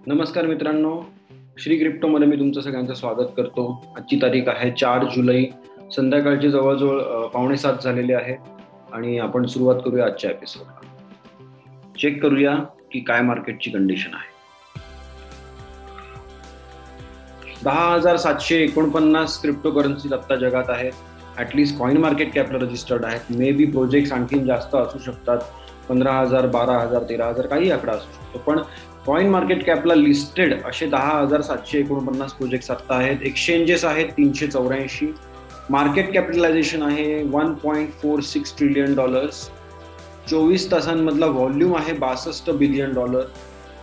नमस्कार मित्रांनो, श्री क्रिप्टोमध्ये मी तुमचं सगळ्यांचं स्वागत करतो. आजची तारीख आहे 4 जुलै. संध्याकाळची जवळजवळ 6:45 झालेले आहे आणि आपण सुरुवात करूया आजच्या एपिसोडला. चेक करूया की काय मार्केटची कंडिशन आहे. 10,749 क्रिप्टोकरन्सी आता जगात आहेत. ॲटलिस्ट कॉइन मार्केट कॅपला रजिस्टर्ड आहेत. मे बी प्रोजेक्ट्स आणखीन जास्त असू शकतात. 15,000, 12,000, 13,000 काही आकडा असू शकतो. पण कॉइन मार्केट कॅपला लिस्टेड असे 10,749 प्रोजेक्ट्स आता आहेत. एक्सचेंजेस आहेत 384. मार्केट कॅपिटलायझेशन आहे $1.46 ट्रिलियन. 24 तासांमधला व्हॉल्यूम आहे $62 बिलियन.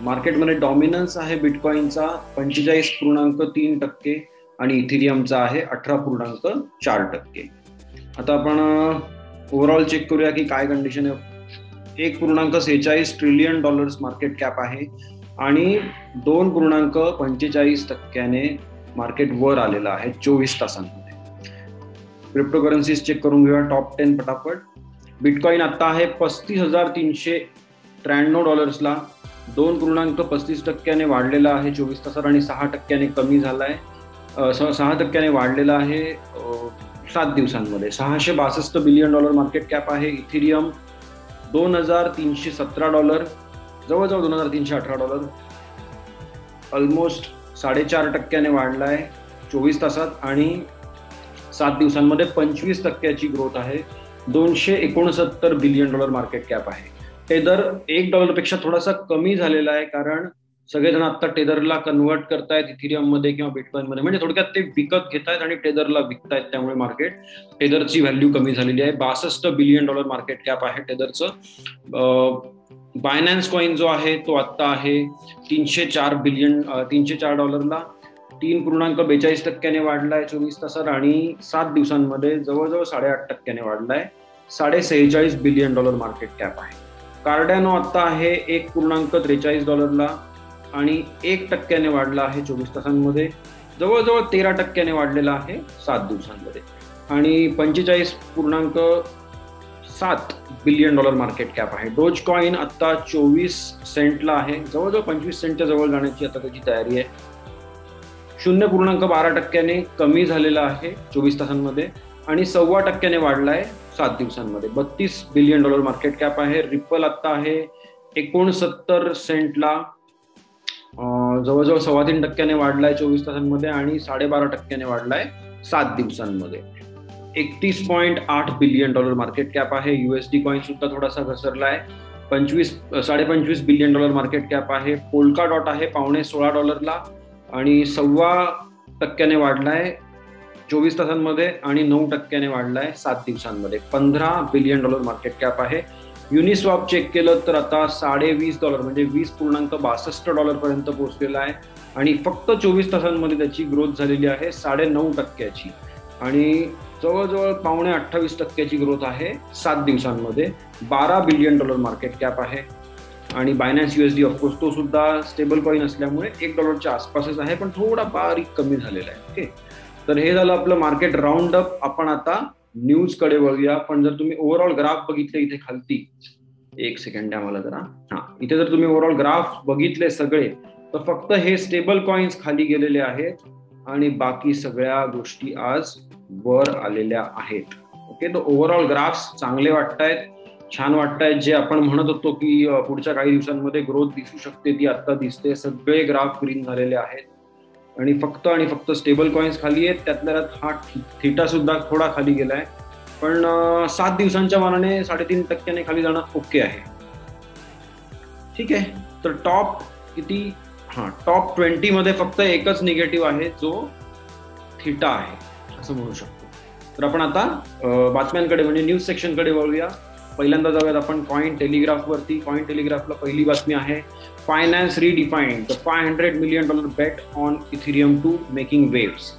मार्केटमध्ये डॉमिनन्स आहे बिटकॉइनचा 45.3% आणि इथिरियमचा आहे 18.4%. आता आपण ओव्हरऑल चेक करूया की काय कंडिशन आहे. $1.46 ट्रिलियन मार्केट कॅप आहे आणि 2.45% मार्केट वर आलेलं आहे 24 तासांमध्ये. क्रिप्टोकरन्सीज चेक करून घेऊया. टॉप 10 पटापट. बिटकॉइन आता आहे $35,393, 2.35% वाढलेला आहे 24 तासात आणि 6% कमी झाला आहे. 6% वाढलेला आहे 7 दिवसांमध्ये. $662 बिलियन मार्केट कॅप आहे. इथिरियम $2,317, जवळजवळ $2,318, ऑलमोस्ट 4.5% वाढला आहे 24 तासात आणि 7 दिवसांमध्ये 25% ग्रोथ आहे. $269 बिलियन मार्केट कॅप आहे. टेदर $1 थोडासा कमी झालेला आहे कारण सगळेजण आता टेदरला कन्वर्ट करतायत इथिरियम मध्ये किंवा बिटकॉइन मध्ये. म्हणजे थोडक्यात ते विकत घेतायत आणि टेदरला विकतायत. त्यामुळे मार्केट टेदरची व्हॅल्यू कमी झालेली आहे. $62 बिलियन मार्केट कॅप आहे टेदरचं. बायनान्स कॉइन जो आहे तो आता आहे $304 $304, 3.42% वाढलाय 24 तासात आणि 7 दिवसांमध्ये जवळजवळ 8.5% वाढलाय. $46 बिलियन मार्केट कॅप आहे. कार्डॅनो आता आहे $1.43 आणि 1% वाढला आहे 24 तासांमध्ये. जवळजवळ 13% वाढलेला आहे 7 दिवसांमध्ये आणि $25.7 बिलियन मार्केट कॅप आहे. डोज कॉइन आता 24 सेंटला आहे. जवळजवळ 25 सेंटच्या जवळ जाण्याची आता त्याची तयारी आहे. 0.12% कमी झालेला आहे 24 तासांमध्ये आणि 1.25% वाढलाय 7 दिवसांमध्ये. $32 बिलियन मार्केट कॅप आहे. रिपल आता आहे 69 सेंटला, जवळजवळ 3.25% वाढलाय 24 तासांमध्ये आणि 12.5% वाढलाय 7 दिवसांमध्ये. $31.8 बिलियन मार्केट कॅप आहे. USD कॉइन सुद्धा थोडासा घसरलाय. $25 बिलियन मार्केट कॅप आहे. पोल्का डॉट आहे $16.25 आणि 1.25% वाढलाय 24 तासांमध्ये आणि 9% वाढलाय 7 दिवसांमध्ये. $15 बिलियन मार्केट कॅप आहे. युनिस्वॅप चेक केलं तर आता $20 म्हणजे $20.62 पर्यंत पोहोचलेला आहे आणि फक्त 24 तासांमध्ये त्याची ग्रोथ झालेली आहे 9.5% आणि जवळजवळ 28% ग्रोथ आहे 7 दिवसांमध्ये. $12 बिलियन मार्केट कॅप आहे. आणि बायनान्स USD ऑफकोर्स तो सुद्धा स्टेबल कॉइन असल्यामुळे $1 आसपासच आहे पण थोडा बारीक कमी झालेला आहे. ओके, तर हे झालं आपलं मार्केट राऊंड अप. आपण आता न्यूज कडे वळूया. पण जर तुम्ही ओव्हरऑल ग्राफ बघितले इथे खालती, एक सेकंड द्या मला जरा. इथे जर तुम्ही ओव्हरऑल ग्राफ बघितले सगळे तर फक्त हे स्टेबल कॉइन्स खाली गेलेले आहेत आणि बाकी सगळ्या गोष्टी आज वर आलेल्या आहेत. ओके, तर ओव्हरऑल ग्राफ्स चांगले वाटतायत, छान वाटतायत. जे आपण म्हणत होतो की पुढच्या काही दिवसांमध्ये ग्रोथ दिसू शकते ती आता दिसते. सगळे ग्राफ ग्रीन झालेले आहेत आणि फक्त स्टेबल कॉइन्स खाली आहेत. त्यातल्या हा थिटा सुद्धा थोडा खाली गेलाय पण 7 दिवसांच्या मानाने 3.5% खाली जाणं ओके आहे. ठीक आहे, तर टॉप किती? टॉप 20 मध्ये फक्त एकच निगेटिव्ह आहे जो थिटा आहे असं म्हणू शकतो. तर आपण आता बातम्यांकडे म्हणजे न्यूज सेक्शनकडे वळूया. पहिल्यांदा जाऊयात आपण कॉइन टेलिग्राफ वरती. कॉइन टेलिग्राफला पहिली बातमी आहे finance redefined the $500 million bet on Ethereum to making waves.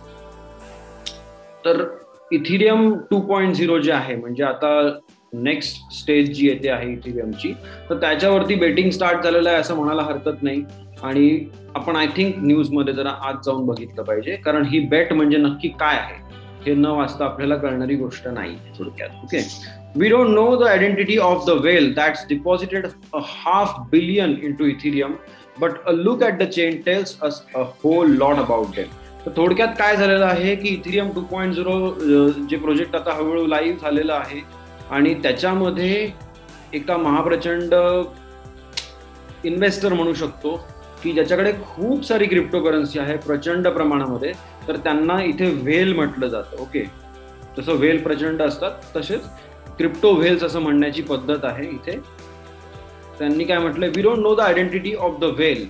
तर इथिरियम 2.0 जे आहे म्हणजे आता नेक्स्ट स्टेज जी येते आहे इथिरियमची, तर त्याच्यावरती बेटिंग स्टार्ट झालेलं आहे असं म्हणायला हरकत नाही. आणि आपण आय थिंक न्यूजमध्ये जरा आज जाऊन बघितलं पाहिजे कारण ही बेट म्हणजे नक्की काय आहे हे न वाचता आपल्याला कळणारी गोष्ट नाही थोडक्यात. Okay, we don't know the identity of the whale that's deposited $500 million into Ethereum but a look at the chain tells us a whole lot about them. तर थोडक्यात काय झालेलं आहे की इथिरियम 2.0 जे प्रोजेक्ट आता हळूहळू लाईव्ह झालेलं आहे आणि त्याच्यामध्ये एका महाप्रचंड इन्व्हेस्टर म्हणू शकतो की ज्याच्याकडे खूप सारी क्रिप्टोकरन्सी आहे प्रचंड प्रमाणामध्ये, तर त्यांना इथे व्हेल म्हटलं जातं. ओके, जसं व्हेल प्रचंड असतात तसेच क्रिप्टो व्हेल्स असं म्हणण्याची पद्धत आहे इथे. त्यांनी काय म्हटलंय, we don't know the identity of the whale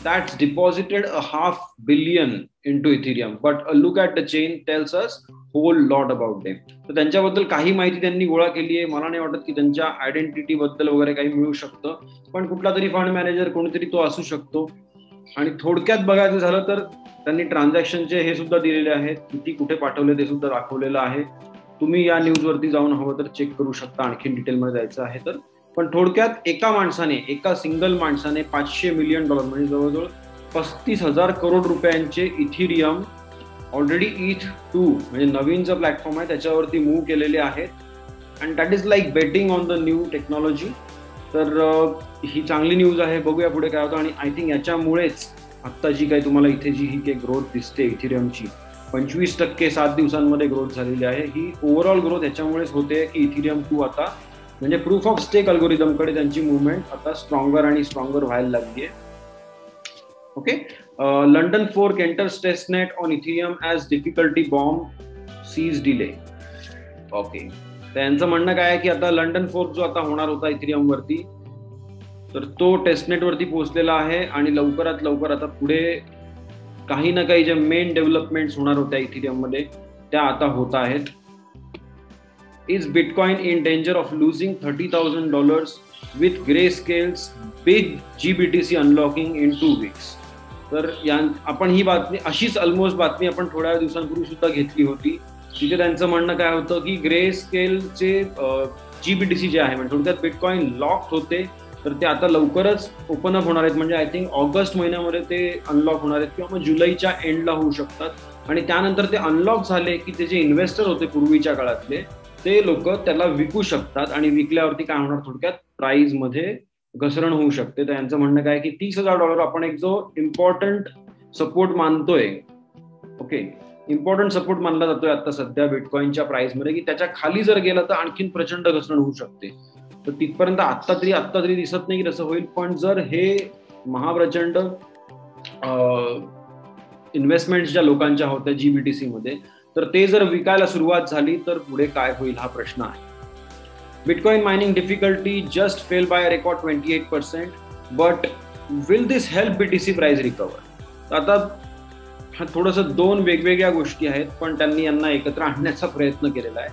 that's deposited a $500 million into Ethereum, but a look at the chain tells us whole lot about them. तर त्यांच्याबद्दल काही माहिती त्यांनी गोळा केली आहे. मला नाही वाटत की त्यांच्या आयडेंटिटी बद्दल वगैरे काही मिळू शकतं, पण कुठला तरी फंड मॅनेजर कोणीतरी तो असू शकतो. आणि थोडक्यात बघायचं झालं तर त्यांनी ट्रान्झॅक्शनचे हे सुद्धा दिलेले आहेत, किती कुठे पाठवले ते सुद्धा दाखवलेलं आहे. तुम्ही या न्यूजवरती जाऊन हवं तर चेक करू शकता, आणखी डिटेलमध्ये जायचं आहे तर. पण थोडक्यात एका सिंगल माणसाने $500 मिलियन म्हणजे जवळजवळ 35,000 करोड रुपयांचे इथिरियम ऑलरेडी ETH2 म्हणजे नवीन जो प्लॅटफॉर्म आहे त्याच्यावरती मूव्ह केलेले आहेत. And that is like betting on the new technology. तर ही चांगली न्यूज आहे. बघूया पुढे काय होतं. आणि आय थिंक याच्यामुळेच आत्ता जी काही तुम्हाला इथे जी ही काही ग्रोथ दिसते इथिरियमची 25% 7 दिवसांमध्ये ग्रोथ झालेली आहे, ही ओव्हरऑल ग्रोथ याच्यामुळेच होते की इथिरियम 2 आता म्हणजे प्रूफ ऑफ स्टेक अल्गोरिदमकडे त्यांची मुवमेंट आता स्ट्रॉंगर आणि स्ट्रॉंगर व्हायला लागली आहे. Okay, London fork enters testnet on Ethereum as difficulty bomb sees delay. Okay, तर यांचं म्हणणं काय आहे की आता लंडन फोर्क जो आता होणार होता इथिरियम वरती, तर तो टेस्टनेट वरती पोहोचलेला आहे आणि लवकरात लवकर आता पुढे काही ना काही जे मेन डेव्हलपमेंट्स होणार होत्या इथिरियम मध्ये त्या आता होत आहेत. Is Bitcoin in danger of losing $30,000 with Grayscale's big GBTC unlocking in 2 weeks? तर आपण ही बातमी अशीच ऑलमोस्ट बातमी आपण थोड्या दिवसांपूर्वी सुद्धा घेतली होती. तिथे त्यांचं म्हणणं काय होतं की ग्रेस्केलचे GBTC जे आहे म्हणजे थोडक्यात बिटकॉइन लॉक होते, तर ते आता लवकरच ओपन अप होणार आहेत. म्हणजे आय थिंक ऑगस्ट महिन्यामध्ये ते अनलॉक होणार आहेत किंवा मग जुलैच्या एंडला होऊ शकतात. आणि त्यानंतर ते अनलॉक झाले की ते जे इन्व्हेस्टर होते पूर्वीच्या काळातले ते लोक त्याला विकू शकतात आणि विकल्यावरती काय होणार, थोडक्यात प्राइस मध्ये घसरण होऊ शकते. तर यांचं म्हणणं काय की $30,000 आपण एक जो इम्पॉर्टंट सपोर्ट मानतोय, ओके, इम्पॉर्टंट सपोर्ट मानला जातोय आता सध्या बिटकॉइनच्या प्राइस मध्ये, की त्याच्या खाली जर गेलं तर आणखीन प्रचंड घसरण होऊ शकते. तर तिथपर्यंत आत्ता तरी दिसत नाही की तसं होईल. पण जर हे महाप्रचंड इन्व्हेस्टमेंट ज्या लोकांच्या होत्या GBTC मध्ये, तर ते जर विकायला सुरुवात झाली तर पुढे काय होईल हा प्रश्न आहे. Bitcoin mining difficulty just fell by record 28%, but will this help BTC price recover. आता थोडंसं दोन वेगवेगळ्या गोष्टी आहेत, पण त्यांनी यांना एकत्र आणण्याचा प्रयत्न केलेला आहे.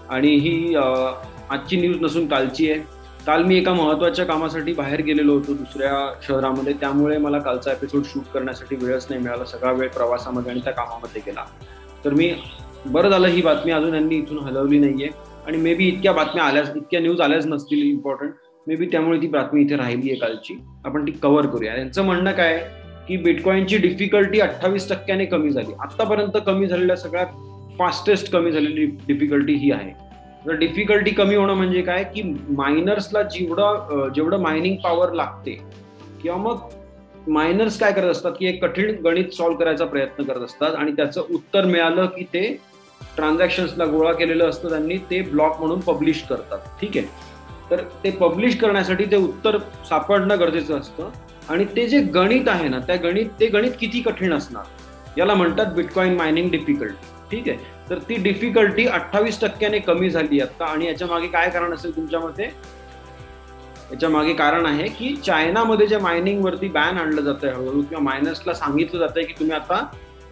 आणि ही आजची न्यूज नसून कालची आहे. काल मी एका महत्त्वाच्या कामासाठी बाहेर गेलेलो होतो दुसऱ्या शहरामध्ये, त्यामुळे मला कालचा एपिसोड शूट करण्यासाठी वेळच नाही मिळाला. सगळा वेळ प्रवासामध्ये आणि त्या कामामध्ये गेला. तर मी बरं झालं ही बातमी अजून यांनी इथून हलवली नाहीये. आणि मे बी इतक्या न्यूज आल्याच नसतील इम्पॉर्टंट, मे बी त्यामुळे ती बातमी इथे राहिली आहे कालची. आपण ती कव्हर करूया. यांचं म्हणणं काय की बिटकॉइनची डिफिकल्टी 28% कमी झाली. आतापर्यंत कमी झालेल्या सगळ्यात फास्टेस्ट कमी झालेली डिफिकल्टी ही आहे. तर डिफिकल्टी कमी होणं म्हणजे काय की मायनर्सला जेवढं मायनिंग पॉवर लागते, किंवा मग मायनर्स काय करत असतात की एक कठीण गणित सॉल्व्ह करायचा प्रयत्न करत असतात आणि त्याचं उत्तर मिळालं की ते ट्रान्झॅक्शन्सला गोळा केलेलं असतं त्यांनी, ते ब्लॉक म्हणून पब्लिश करतात. ठीक आहे, तर ते पब्लिश करण्यासाठी ते उत्तर सापडणं गरजेचं असतं. आणि ते जे गणित आहे ना, ते गणित किती कठीण असणार याला म्हणतात बिटकॉइन मायनिंग डिफिकल्टी. ठीक आहे, तर ती डिफिकल्टी 28% कमी झाली आता. आणि याच्या मागे काय कारण असेल तुमच्या मते? याच्या मागे कारण आहे की चायनामध्ये जे मायनिंग वरती बॅन आणलं जातंय हळूहळू, किंवा मायनर्सला सांगितलं जातंय की तुम्ही आता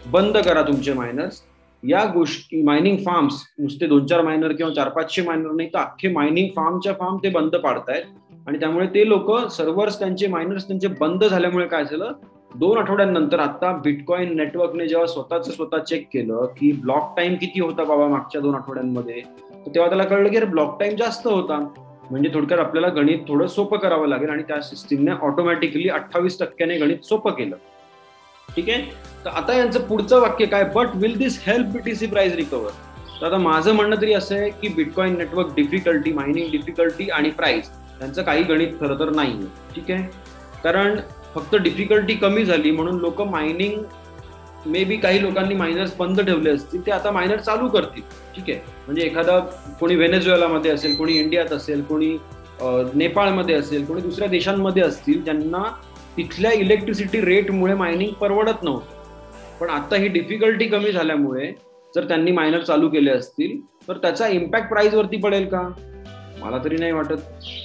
बंद करा तुमचे मायनर्स. या गोष्टी मायनिंग फार्म्स नुसते 2-4 मायनर किंवा 400-500 मायनर नाही, तर अख्खे मायनिंग फार्म ते बंद पाडतायत. आणि त्यामुळे ते लोक सर्व्हर्स मायनर्स त्यांचे बंद झाल्यामुळे काय झालं, 2 आठवड्यांनंतर आता बिटकॉइन नेटवर्कने जेव्हा स्वतः चेक केलं की ब्लॉक टाइम किती होता बाबा मागच्या 2 आठवड्यांमध्ये, तर तेव्हा त्याला कळलं की ब्लॉक टाइम जास्त होता. म्हणजे थोडक्यात आपल्याला गणित थोडं सोपं करावं लागेल. आणि त्या सिस्टीमने ऑटोमॅटिकली 28% गणित सोपं केलं. ठीक आहे, तर आता यांचं पुढचं वाक्य काय, but will this help BTC price recover. तर आता माझं म्हणणं तरी असं आहे की bitcoin network difficulty, mining difficulty आणि प्राइस यांचं काही गणित खरं तर नाहीये. ठीक आहे, कारण फक्त डिफिकल्टी कमी झाली म्हणून लोक मायनिंग, मे बी काही लोकांनी मायनर्स बंद ठेवले असतील, ते आता मायनर चालू करतील. ठीक आहे, म्हणजे एखादा कोणी व्हेनेझुएलामध्ये असेल, कोणी इंडियात असेल, कोणी नेपाळमध्ये असेल, कोणी दुसऱ्या देशांमध्ये असतील, ज्यांना तिथल्या इलेक्ट्रिसिटी रेटमुळे मायनिंग परवडत नव्हतं. पण आता ही डिफिकल्टी कमी झाल्यामुळे जर त्यांनी मायनर चालू केले असतील तर त्याचा इम्पॅक्ट प्राइसवरती पडेल का? मला तरी नाही वाटत.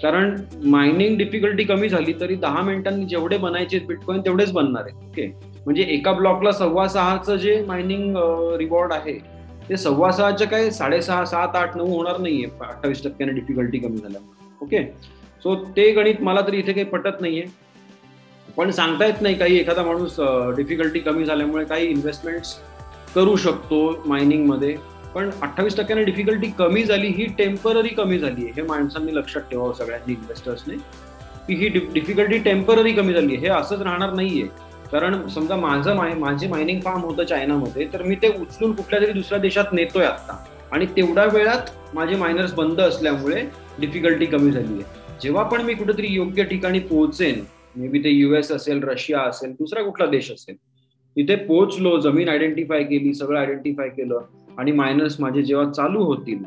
कारण मायनिंग डिफिकल्टी कमी झाली तरी 10 मिनिटांनी जेवढे बनायचे बिटकॉइन तेवढेच बनणार आहे. ओके, म्हणजे एका ब्लॉकला 6.25चं जे मायनिंग रिवॉर्ड आहे ते 6.25चं काय 6.5, 7, 8, 9 होणार नाहीये 28% डिफिकल्टी कमी झाल्यामुळे. ओके, सो ते गणित मला तरी इथे काही पटत नाहीये. पण सांगता येत नाही, काही एखादा माणूस डिफिकल्टी कमी झाल्यामुळे काही इन्व्हेस्टमेंट्स करू शकतो मायनिंगमध्ये. पण 28% डिफिकल्टी कमी झाली, ही टेम्पररी कमी झाली आहे, हे माणसांनी लक्षात ठेवावं सगळ्यांनी, इन्व्हेस्टर्सने, की ही डिफिकल्टी टेम्पररी कमी झाली आहे, हे असंच राहणार नाहीये. कारण समजा माझे मायनिंग फार्म होतं चायनामध्ये, तर मी ते उचलून कुठल्या तरी दुसऱ्या देशात नेतोय आता, आणि तेवढ्या वेळात माझे मायनर्स बंद असल्यामुळे डिफिकल्टी कमी झाली आहे. जेव्हा पण मी कुठेतरी योग्य ठिकाणी पोहोचेन, मे बी ते US असेल, रशिया असेल, दुसरा कुठला देश असेल, तिथे पोहोचलो, जमीन आयडेंटिफाय केली, सगळं आयडेंटिफाय केलं, आणि मायनर्स माझे जेव्हा चालू होतील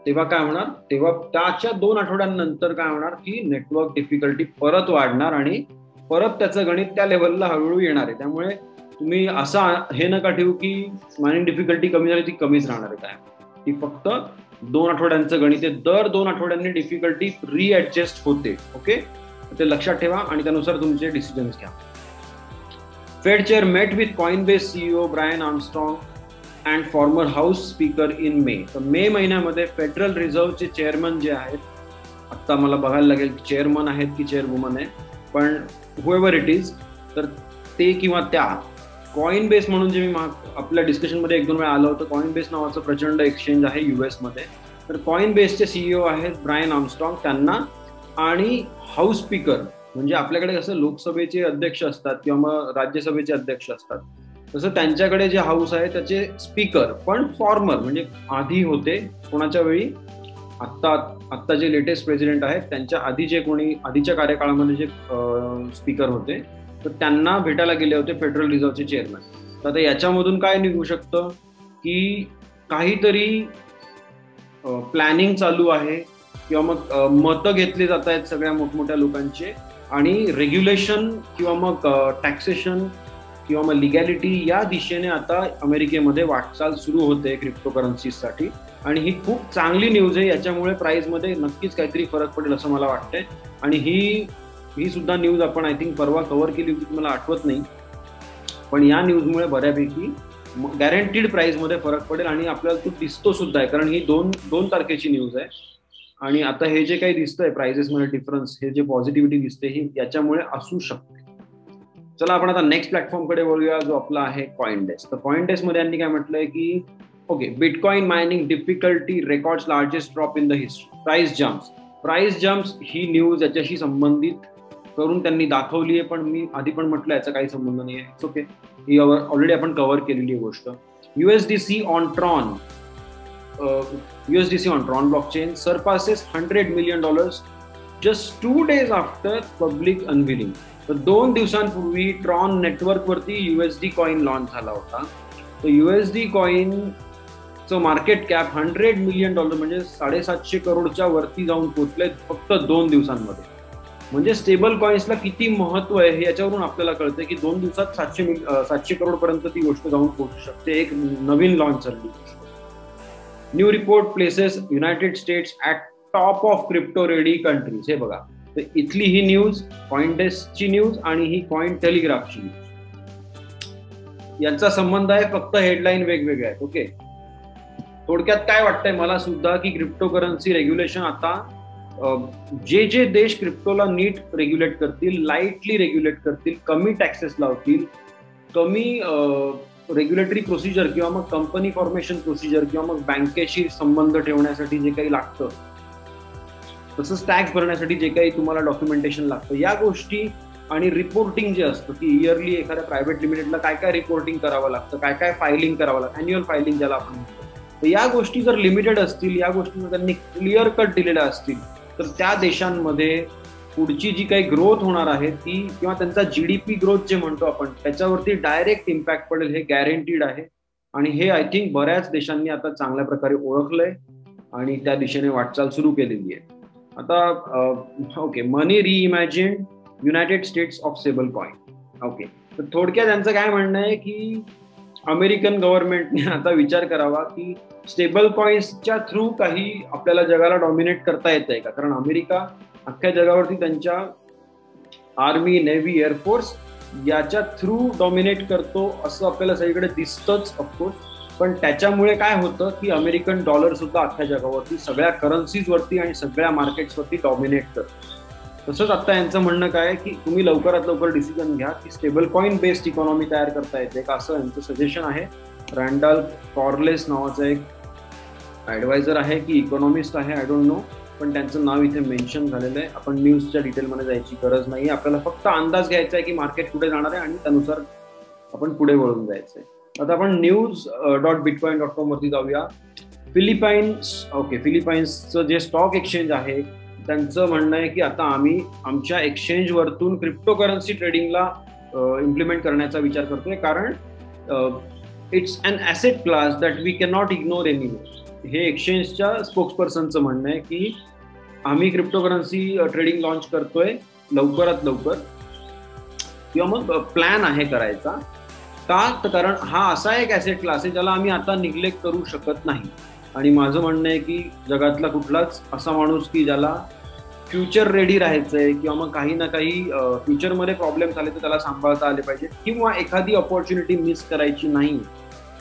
तेव्हा काय होणार, तेव्हा त्याच्या 2 आठवड्यांनंतर काय होणार की नेटवर्क डिफिकल्टी परत वाढणार आणि परत त्याचं गणित त्या लेवलला हळूहळू येणार आहे. त्यामुळे तुम्ही असं हे नका ठेवू की मायनिंग डिफिकल्टी कमी झाली ती कमीच राहणार आहे. काय, ती फक्त 2 आठवड्यांचं गणित आहे. दर 2 आठवड्यांनी डिफिकल्टी रिॲडजस्ट होते. ओके, ते लक्षात ठेवा आणि त्यानुसार तुमचे डिसिजन्स घ्या. Fed chair met with Coinbase CEO Brian Armstrong and former house speaker in May. तर मे महिन्यामध्ये फेडरल रिझर्व्हचे चेअरमन जे आहेत, आता मला बघायला लागेल चेअरमन आहेत की चेअरवुमन आहे, पण हुएव्हर इट इज, तर ते किंवा त्या कॉइनबेस म्हणून जे मी आपल्या डिस्कशनमध्ये 1-2 वेळा आलं होतं, कॉइनबेस नावाचं प्रचंड एक्सचेंज आहे US मध्ये. तर कॉइनबेसचे CEO आहेत ब्रायन आर्मस्ट्रॉंग, त्यांना आणि हाऊस स्पीकर, म्हणजे आपल्याकडे कसं लोकसभेचे अध्यक्ष असतात किंवा मग राज्यसभेचे अध्यक्ष असतात, तसं त्यांच्याकडे जे हाऊस आहे त्याचे स्पीकर पण फॉर्मर, म्हणजे आधी होते कोणाच्या वेळी, आत्ता जे लेटेस्ट प्रेसिडेंट आहेत त्यांच्या आधी जे कोणी आधीच्या कार्यकाळामध्ये जे स्पीकर होते, तर त्यांना भेटायला गेले होते फेडरल रिझर्व्हचे चेअरमन. तर आता याच्यामधून काय निघू शकतं की काहीतरी प्लॅनिंग चालू आहे किंवा मग मतं घेतली जात आहेत सगळ्या मोठमोठ्या लोकांचे, आणि रेग्युलेशन किंवा मग टॅक्सेशन किंवा मग लिगॅलिटी या दिशेने आता अमेरिकेमध्ये वाटचाल सुरू होते क्रिप्टोकरन्सीसाठी. आणि ही खूप चांगली न्यूज आहे. याच्यामुळे प्राइसमध्ये नक्कीच काहीतरी फरक पडेल असं मला वाटतंय. आणि ही सुद्धा न्यूज आपण आय थिंक परवा कव्हर केली होती, मला आठवत नाही, पण या न्यूजमुळे बऱ्यापैकी गॅरंटीड प्राइसमध्ये फरक पडेल आणि आपल्याला तो दिसतो सुद्धा आहे. कारण ही 2 तारखेची न्यूज आहे आणि आता हे जे काही दिसतंय प्राइसेसमध्ये डिफरन्स, हे जे पॉझिटिव्हिटी दिसते, ही याच्यामुळे असू शकते. चला आपण आता नेक्स्ट प्लॅटफॉर्मकडे वळूया, जो आपला आहे कॉइनडेस्क. तर कॉइनडेस्कमध्ये यांनी काय म्हटलंय की okay, Bitcoin mining difficulty records largest drop in the history, price jumps ही न्यूज याच्याशी संबंधित करून त्यांनी दाखवली आहे, पण मी आधी पण म्हटलं याचा काही संबंध नाही आहे. ओके, ही ऑलरेडी आपण कव्हर केलेली आहे गोष्ट. USDC on Tron blockchain surpasses $100 million just 2 days after public unveiling. तर 2 दिवसांपूर्वी ट्रॉन नेटवर्कवरती USD कॉइन लॉन्च झाला होता. तर USD कॉइनचं मार्केट कॅप $100 million म्हणजे 750 करोडच्या वरती जाऊन पोहोचले फक्त 2 दिवसांमध्ये. म्हणजे स्टेबल कॉइन्सला किती महत्व आहे हे याच्यावरून आपल्याला कळतं की 2 दिवसात 700 करोड पर्यंत ती गोष्ट जाऊन पोहोचू शकते. एक नवीन लॉन्च झाली. New report places United states at top of crypto ready countries. हे बघा, तर इथली ही न्यूज, कॉइनडेस्कची न्यूज आणि ही कॉइन टेलिग्राफची न्यूज यांचा संबंध आहे, फक्त हेडलाईन वेगवेगळे आहेत. ओके, थोडक्यात काय वाटतंय मला सुद्धा की क्रिप्टोकरन्सी रेग्युलेशन आता जे देश क्रिप्टोला नीट रेग्युलेट करतील, लाईटली रेग्युलेट करतील, कमी टॅक्सेस लावतील, कमी रेग्युलेटरी प्रोसिजर किंवा मग कंपनी फॉर्मेशन प्रोसिजर किंवा मग बँकेशी संबंध ठेवण्यासाठी जे काही लागतं, तसंच टॅक्स भरण्यासाठी जे काही तुम्हाला डॉक्युमेंटेशन लागतं, या गोष्टी आणि रिपोर्टिंग जे असतं की इयरली एखाद्या प्रायव्हेट लिमिटेडला काय काय रिपोर्टिंग करावं लागतं, काय काय फायलिंग करावं लागतं, अॅन्युअल फायलिंग ज्याला आपण म्हणतो, तर या गोष्टी जर लिमिटेड असतील, या गोष्टी जर त्यांनी क्लिअर कट दिलेल्या असतील, तर त्या देशांमध्ये पुढची जी काही ग्रोथ होणार आहे ती किंवा त्यांचा जीडीपी ग्रोथ जे म्हणतो आपण त्याच्यावरती डायरेक्ट इम्पॅक्ट पडेल हे गॅरंटीड आहे. आणि हे आय थिंक बऱ्याच देशांनी आता चांगल्या प्रकारे ओळखलंय आणि त्या दिशेने वाटचाल सुरू केलेली आहे. आता okay, money reimagine United States of stable coin. Okay, तर थोडक्यात त्यांचं काय म्हणणं आहे की अमेरिकन गव्हर्नमेंटने आता विचार करावा की स्टेबल कॉइन्सच्या थ्रू काही आपल्याला जगाला डॉमिनेट करता येत आहे का. कारण अमेरिका अख्ख्या जगावरती त्यांच्या आर्मी, नेव्ही, एअरफोर्स याच्या थ्रू डॉमिनेट करतो असं आपल्याला सगळीकडे दिसतंच ऑफकोर्स. पण त्याच्यामुळे काय होतं की अमेरिकन डॉलर सुद्धा अख्ख्या जगावरती सगळ्या करन्सीजवरती आणि सगळ्या मार्केट्सवरती डॉमिनेट करतो. तसंच आता यांचं म्हणणं काय की तुम्ही लवकरात लवकर डिसिजन घ्या की स्टेबल कॉइन बेस्ड इकॉनॉमी तयार करता येते का, असं यांचं सजेशन आहे. रँडॉल्फ कॉर्लेस नावाचा एक ॲडवायझर आहे की इकॉनॉमिस्ट आहे, आय डोंट नो, पण त्यांचं नाव इथे मेन्शन झालेलं आहे. आपण न्यूजच्या डिटेलमध्ये जायची गरज नाही, आपल्याला फक्त अंदाज घ्यायचा आहे की मार्केट कुठे जाणार आहे आणि त्यानुसार आपण पुढे वळून जायचं आहे. आता आपण news.bitcoin.com वरती जाऊया. फिलिपाईन्सचं जे स्टॉक एक्सचेंज आहे त्यांचं म्हणणं आहे की आता आम्ही आमच्या एक्सचेंजवरतून क्रिप्टोकरन्सी ट्रेडिंगला इम्प्लिमेंट करण्याचा विचार करतोय, कारण it's an asset class that we can not ignore anywhere. हे एक्सचेंजच्या स्पोक्सपर्सनचं म्हणणं आहे की आम्ही क्रिप्टोकरन्सी ट्रेडिंग लॉन्च करतोय लवकरात लवकर, किंवा मग प्लॅन आहे करायचा. का, तर कारण हा असा एक ॲसेट क्लास आहे ज्याला आम्ही आता निग्लेक्ट करू शकत नाही. आणि माझं म्हणणं आहे की जगातला कुठलाच असा माणूस की ज्याला फ्युचर रेडी राहायचंय किंवा मग काही ना काही फ्युचरमध्ये प्रॉब्लेम्स आले तर त्याला सांभाळता आले पाहिजे, किंवा एखादी ऑपॉर्च्युनिटी मिस करायची नाही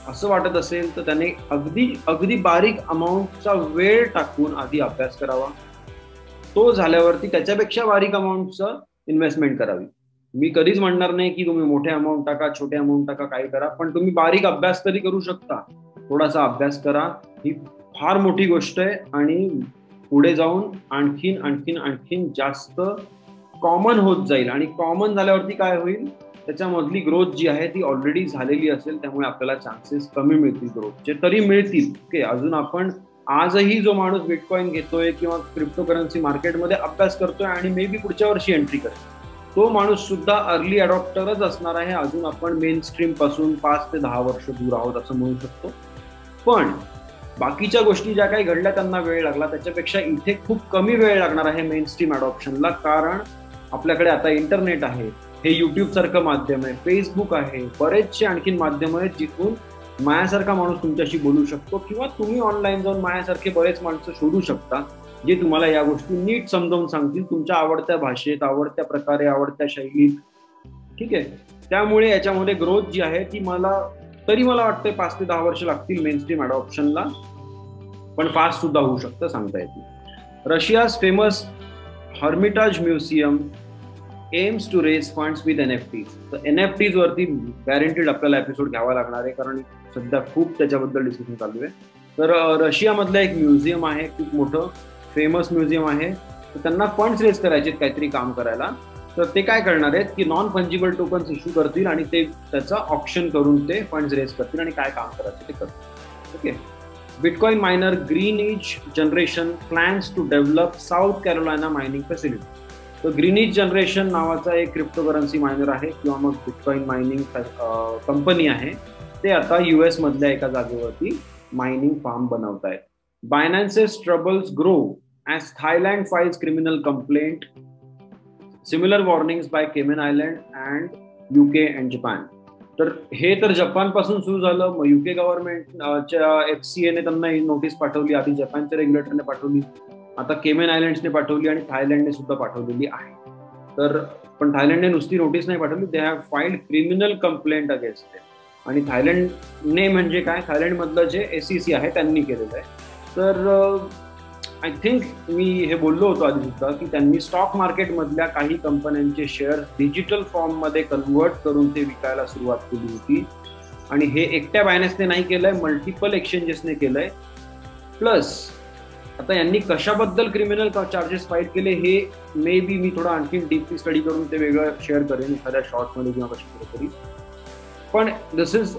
असं वाटत असेल तर त्याने अगदी बारीक अमाऊंटचा वेळ टाकून आधी अभ्यास करावा. तो झाल्यावरती त्याच्यापेक्षा बारीक अमाऊंटचा इन्व्हेस्टमेंट करावी. मी कधीच म्हणणार नाही की तुम्ही मोठे अमाऊंट टाका, छोटे अमाऊंट टाका, काही करा, पण तुम्ही बारीक अभ्यास तरी करू शकता. थोडासा अभ्यास करा, ही फार मोठी गोष्ट आहे आणि पुढे जाऊन आणखीन जास्त कॉमन होत जाईल. आणि कॉमन झाल्यावरती काय होईल, त्याच्यामधली ग्रोथ जी आहे ती ऑलरेडी झालेली असेल, त्यामुळे आपल्याला चान्सेस कमी मिळतील ग्रोथचे, तरी मिळतील. ओके, अजून आपण आजही जो माणूस बिटकॉइन घेतोय किंवा क्रिप्टोकरन्सी मार्केटमध्ये अभ्यास करतोय आणि मे बी पुढच्या वर्षी एंट्री करेल, तो माणूस सुद्धा अर्ली अडॉप्टरच असणार आहे. अजून आपण मेन स्ट्रीम पासून 5 ते 10 वर्ष दूर आहोत असं म्हणू शकतो. पण बाकीच्या गोष्टी ज्या काही घडल्या त्यांना वेळ लागला, त्याच्यापेक्षा इथे खूप कमी वेळ लागणार आहे मेन स्ट्रीम अडॉप्शनला. कारण आपल्याकडे आता इंटरनेट आहे, हे युट्यूब सारखं माध्यम आहे, फेसबुक आहे, बरेचसे आणखीन माध्यम आहेत जिथून माझ्यासारखा माणूस तुमच्याशी बोलू शकतो, किंवा तुम्ही ऑनलाईन जाऊन माझ्यासारखे बरेच माणसं शोधू शकता जे तुम्हाला या गोष्टी नीट समजावून सांगतील तुमच्या आवडत्या भाषेत, आवडत्या प्रकारे, आवडत्या शैलीत. ठीक आहे, त्यामुळे याच्यामध्ये ग्रोथ जी आहे ती मला वाटतंय 5 ते 10 वर्ष लागतील मेन स्ट्रीम अडॉप्शनला, पण फास्ट सुद्धा होऊ शकतं, सांगता येत नाही. Russia's famous Hermitage museum aims to raise funds with NFTs. तर NFTs वरती गॅरंटीड आपल्याला एपिसोड घ्यावा लागणार आहे, कारण सध्या खूप त्याच्याबद्दल डिस्कशन चालू आहे. तर रशियामधलं एक म्युझियम आहे, खूप मोठं फेमस म्युझियम आहे. तर त्यांना फंड्स रेज करायचे काहीतरी काम करायला. तर ते काय करणार आहेत की नॉन फंजिबल टोकन्स इश्यू करतील आणि ते त्याचा ऑप्शन करून ते फंड्स रेज करतील आणि काय काम करायचं ते करतील. Okay, Bitcoin miner Greenidge Generation plans to develop South Carolina mining facility. तर ग्रीनिज जनरेशन नावाचा एक क्रिप्टोकरन्सी मायनर आहे किंवा मग बिटकॉइन मायनिंग कंपनी आहे. ते आता US मधल्या एका जागेवरती मायनिंग फार्म बनवत आहेत. Binance's troubles grow as Thailand files criminal complaint. Similar warnings by Cayman island and UK and Japan. तर हे तर जपानपासून सुरू झालं. मग UK गव्हर्नमेंटच्या FCAने त्यांना नोटीस पाठवली, आधी जपानच्या रेग्युलेटरने पाठवली, आता केमन आयलँड्सने पाठवली आणि थायलंडने सुद्धा पाठवलेली आहे. तर पण थायलंडने नुसती नोटीस नाही पाठवली, they have filed criminal complaint against them. आणि थायलंडने म्हणजे काय, थायलंडमधलं जे SEC आहे त्यांनी केलेलं आहे. तर आय थिंक मी हे बोललो होतो आधी सुद्धा की त्यांनी स्टॉक मार्केटमधल्या काही कंपन्यांचे शेअर्स डिजिटल फॉर्ममध्ये कन्वर्ट करून ते विकायला सुरुवात केली होती. आणि हे एकट्या बायनान्सने नाही केलंय, मल्टिपल एक्सचेंजेसने केलंय. प्लस आता यांनी कशाबद्दल क्रिमिनल चार्जेस फाईट केले हे मे बी मी थोडं आणखी डीपली स्टडी करून ते वेगळं शेअर करेन एखाद्या शॉर्टमध्ये किंवा कशा तरी. पण दिस इज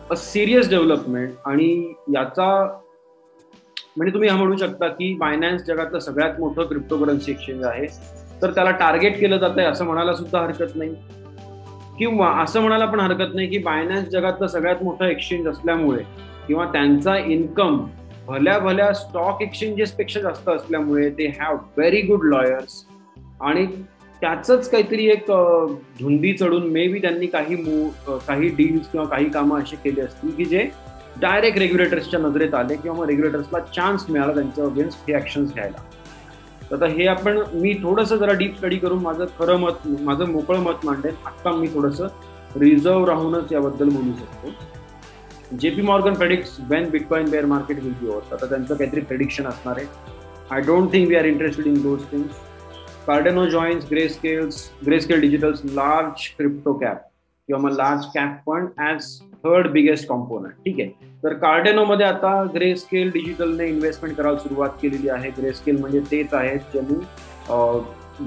अ सिरियस डेव्हलपमेंट. आणि याचा म्हणजे तुम्ही म्हणू शकता की बायनान्स जगातलं सगळ्यात मोठं क्रिप्टोकरन्सी एक्सचेंज आहे. तर त्याला टार्गेट केलं जात आहे असं म्हणायला सुद्धा हरकत नाही, किंवा असं म्हणायला पण हरकत नाही की बायनान्स जगातलं सगळ्यात मोठं एक्सचेंज असल्यामुळे किंवा त्यांचा इन्कम भल्या भल्या स्टॉक एक्सचेंजेस पेक्षा जास्त असल्यामुळे ते हॅव व्हेरी गुड लॉयर्स, आणि त्याचंच काहीतरी एक धुंदी चढून मे बी त्यांनी काही डील्स किंवा काही कामं अशी केली असतील की जे डायरेक्ट रेग्युलेटर्सच्या नजरेत आले किंवा मग रेग्युलेटर्सला चान्स मिळाला त्यांच्या अगेन्स्ट हे ॲक्शन्स घ्यायला. तर आता मी थोडंसं जरा डीप स्टडी करून माझं मोकळं मत मांडेन. आत्ता मी थोडंसं रिझर्व राहूनच याबद्दल बोलू शकतो. JP Morgan predicts when Bitcoin bear market will be over. आता त्यांचं काहीतरी प्रेडिक्शन असणार आहे. I don't think we are interested in those things. Cardano joins Grayscale Digital's large crypto cap किंवा मग large cap fund as third biggest component. ठीक आहे, तर कार्डेनो मध्ये आता ग्रेस्केल डिजिटलने इन्व्हेस्टमेंट करायला सुरुवात केलेली आहे. ग्रेस्केल म्हणजे तेच आहेत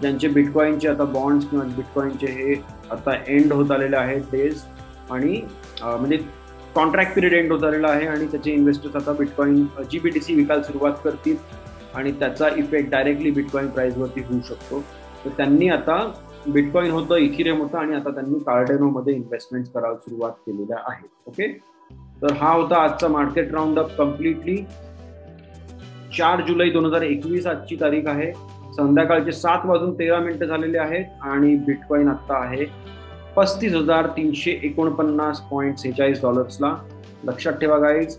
ज्यांचे बिटकॉईनचे आता बॉन्ड्स किंवा बिटकॉईनचे हे आता एंड होत आलेले आहेत डेज, आणि म्हणजे कॉन्ट्रॅक्ट पिरियड एंड होत आलेला आहे, आणि त्याचे इन्व्हेस्टर्स आता बिटकॉईन GBTC विकायला सुरुवात करतील आणि त्याचा इफेक्ट डायरेक्टली बिटकॉईन प्राइसवरती होऊ शकतो. तर त्यांनी आता बिटकॉईन होतं, इथिरियम होतं, आणि आता त्यांनी कार्डेनोमध्ये इन्व्हेस्टमेंट करायला सुरुवात केलेल्या आहेत. ओके, तर हा होता आजचा मार्केट राऊंड अप कम्प्लिटली. 4 जुलै 2021 आजची तारीख आहे. संध्याकाळचे 7:13 झालेले आहेत आणि बिटकॉईन आता आहे $35,349.46. लक्षात ठेवा guys,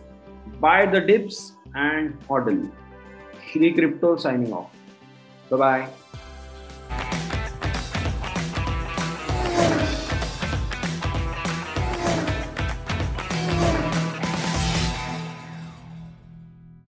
buy the dips and hodl. Shri Crypto signing off. Bye.